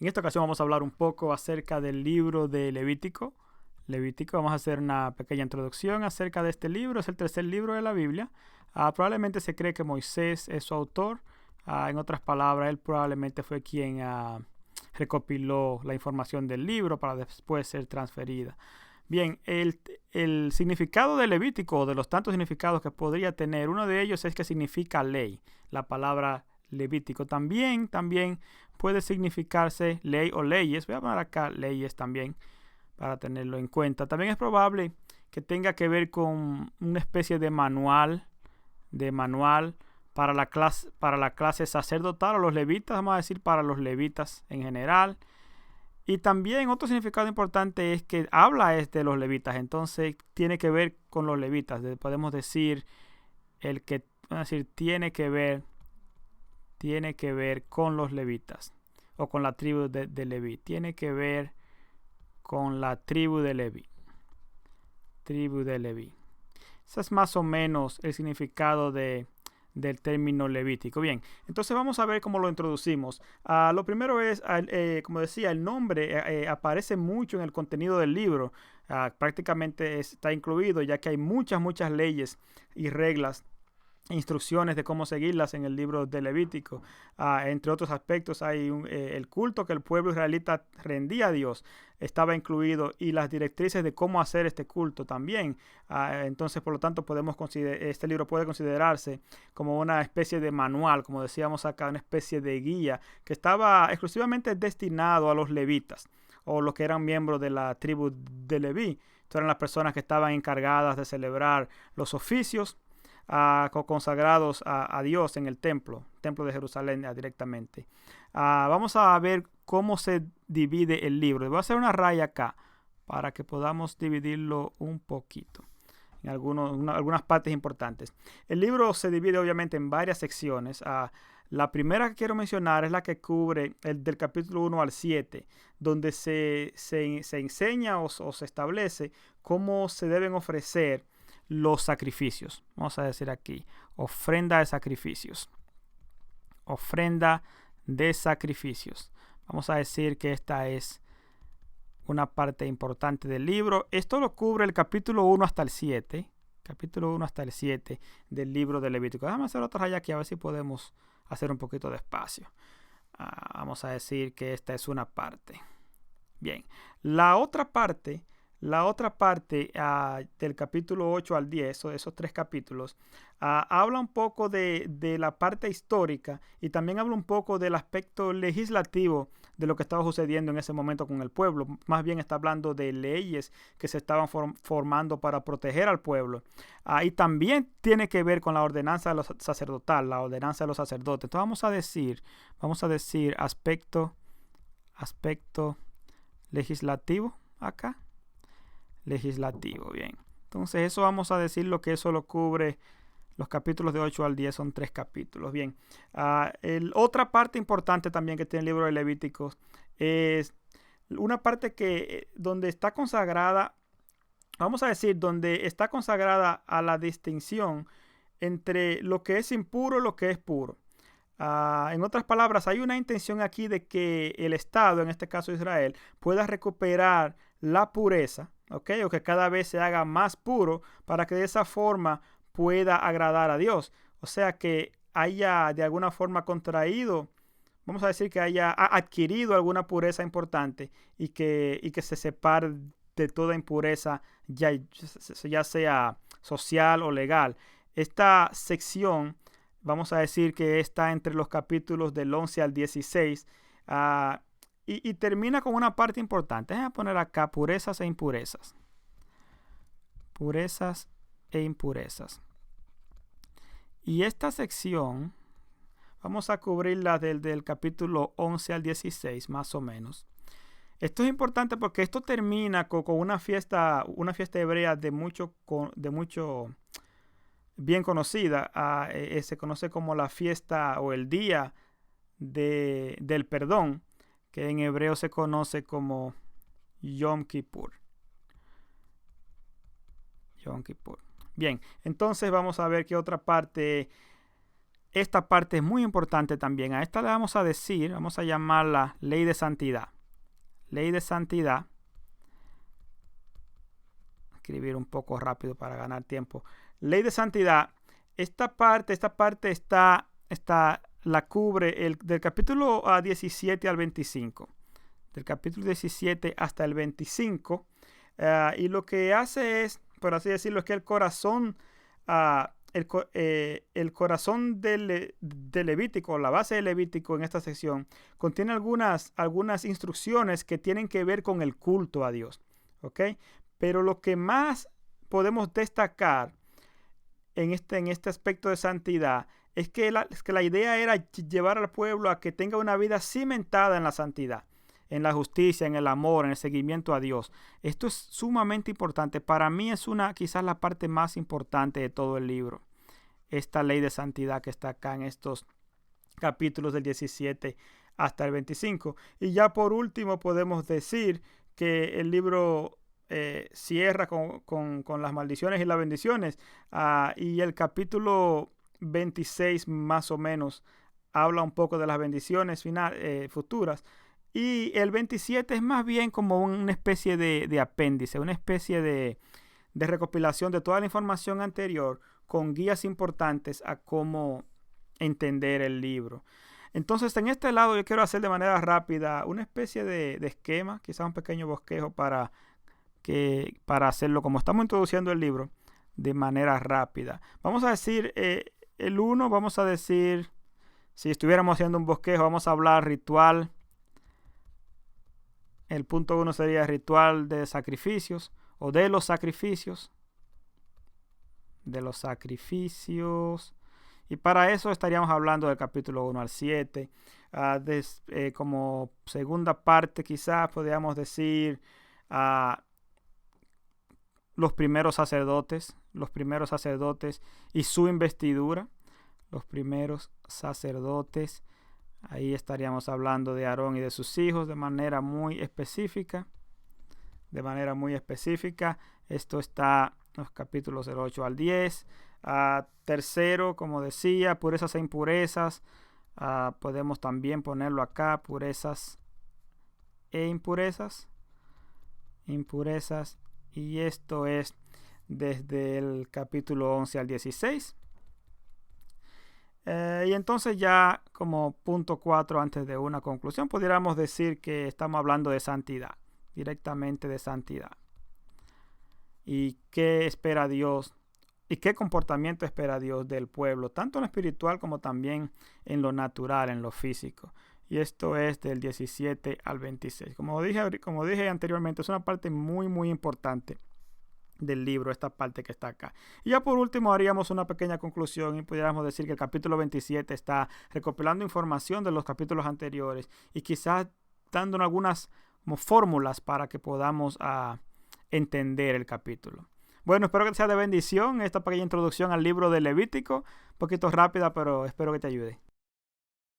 En esta ocasión vamos a hablar un poco acerca del libro de Levítico. Vamos a hacer una pequeña introducción acerca de este libro. Es el tercer libro de la Biblia. Probablemente se cree que Moisés es su autor. En otras palabras, él probablemente fue quien recopiló la información del libro para después ser transferida. Bien, el significado de Levítico, o de los tantos significados que podría tener, uno de ellos es que significa ley, la palabra Levítico. También puede significarse ley o leyes. Voy a poner acá leyes también para tenerlo en cuenta. También es probable que tenga que ver con una especie de manual para la clase sacerdotal o los levitas, vamos a decir para los levitas en general. Y también otro significado importante es que habla de los levitas, entonces tiene que ver con los levitas. Podemos decir tiene que ver con los levitas o con la tribu de Leví. Tiene que ver con la tribu de Leví. Tribu de Leví. Ese es más o menos el significado del término levítico. Bien, entonces vamos a ver cómo lo introducimos. Lo primero es, como decía, el nombre aparece mucho en el contenido del libro. Prácticamente está incluido, ya que hay muchas leyes y reglas, instrucciones de cómo seguirlas en el libro de Levítico. Entre otros aspectos hay el culto que el pueblo israelita rendía a Dios estaba incluido, y las directrices de cómo hacer este culto también. Entonces, por lo tanto, este libro puede considerarse como una especie de manual, como decíamos acá, una especie de guía que estaba exclusivamente destinado a los levitas o los que eran miembros de la tribu de Leví. Estas eran las personas que estaban encargadas de celebrar los oficios consagrados a Dios en el templo de Jerusalén directamente. Vamos a ver cómo se divide el libro. Voy a hacer una raya acá para que podamos dividirlo un poquito en algunas partes importantes. El libro se divide obviamente en varias secciones. La primera que quiero mencionar es la que cubre del capítulo 1 al 7, donde se enseña o se establece cómo se deben ofrecer los sacrificios. Vamos a decir aquí, ofrenda de sacrificios. Ofrenda de sacrificios. Vamos a decir que esta es una parte importante del libro. Esto lo cubre el capítulo 1 hasta el 7. Capítulo 1 hasta el 7 del libro de Levítico. Déjame hacer otra raya aquí a ver si podemos hacer un poquito de espacio. Vamos a decir que esta es una parte. Bien, la otra parte del capítulo 8 al 10, esos tres capítulos, habla un poco de la parte histórica, y también habla un poco del aspecto legislativo de lo que estaba sucediendo en ese momento con el pueblo. Más bien está hablando de leyes que se estaban formando para proteger al pueblo. Y también tiene que ver con la ordenanza de los sacerdotal, la ordenanza de los sacerdotes. Entonces vamos a decir aspecto legislativo acá. Legislativo, bien. Entonces eso vamos a decir lo que eso lo cubre. Los capítulos de 8 al 10 son 3 capítulos. Bien, otra parte importante también que tiene el libro de Levíticos es una parte donde está consagrada, vamos a decir, donde está consagrada a la distinción entre lo que es impuro y lo que es puro. En otras palabras, hay una intención aquí de que el Estado, en este caso Israel, pueda recuperar la pureza, ¿ok? O que cada vez se haga más puro para que de esa forma pueda agradar a Dios. O sea, que haya de alguna forma contraído, vamos a decir que haya adquirido alguna pureza importante, y que se separe de toda impureza, ya sea social o legal. Esta sección, vamos a decir que está entre los capítulos del 11 al 16, y termina con una parte importante. Déjame poner acá purezas e impurezas. Purezas e impurezas. Y esta sección vamos a cubrirla del capítulo 11 al 16, más o menos. Esto es importante porque esto termina con una fiesta hebrea de mucho bien conocida. Se conoce como la fiesta o el día del perdón, que en hebreo se conoce como Yom Kippur. Yom Kippur. Bien, entonces vamos a ver qué otra parte esta parte es muy importante también. A esta le vamos a decir, vamos a llamarla ley de santidad. Ley de santidad. Escribir un poco rápido para ganar tiempo. Ley de santidad. Esta parte la cubre del capítulo 17 al 25. Del capítulo 17 hasta el 25. Y lo que hace es, por así decirlo, es que el corazón de Levítico, la base de Levítico en esta sección, contiene algunas instrucciones que tienen que ver con el culto a Dios. ¿Ok? Pero lo que más podemos destacar en este aspecto de santidad es que la idea era llevar al pueblo a que tenga una vida cimentada en la santidad, en la justicia, en el amor, en el seguimiento a Dios. Esto es sumamente importante. Para mí es quizás la parte más importante de todo el libro. Esta ley de santidad que está acá en estos capítulos del 17 hasta el 25. Y ya por último podemos decir que el libro cierra con las maldiciones y las bendiciones. Y el capítulo 26 más o menos habla un poco de las bendiciones futuras. Y el 27 es más bien como una especie de apéndice, una especie de recopilación de toda la información anterior con guías importantes a cómo entender el libro. Entonces, en este lado yo quiero hacer de manera rápida una especie de esquema, quizás un pequeño bosquejo para hacerlo como estamos introduciendo el libro de manera rápida. Vamos a decir, el 1, vamos a decir, si estuviéramos haciendo un bosquejo, vamos a hablar ritual. El punto 1 sería ritual de sacrificios o de los sacrificios. De los sacrificios. Y para eso estaríamos hablando del capítulo 1 al 7. Como segunda parte quizás podríamos decir los primeros sacerdotes y su investidura. Los primeros sacerdotes. Ahí estaríamos hablando de Aarón y de sus hijos de manera muy específica. Esto está en los capítulos del 8 al 10. Tercero, como decía, purezas e impurezas. Podemos también ponerlo acá, purezas e impurezas. Y esto es desde el capítulo 11 al 16. Y entonces ya como punto 4, antes de una conclusión, pudiéramos decir que estamos hablando de santidad, directamente de santidad. Y qué espera Dios y qué comportamiento espera Dios del pueblo, tanto en lo espiritual como también en lo natural, en lo físico. Y esto es del 17 al 26. Como dije anteriormente, es una parte muy, muy importante del libro, esta parte que está acá. Y ya por último haríamos una pequeña conclusión y pudiéramos decir que el capítulo 27 está recopilando información de los capítulos anteriores y quizás dándonos algunas fórmulas para que podamos entender el capítulo. Bueno, espero que sea de bendición esta pequeña introducción al libro de Levítico, un poquito rápida, pero espero que te ayude.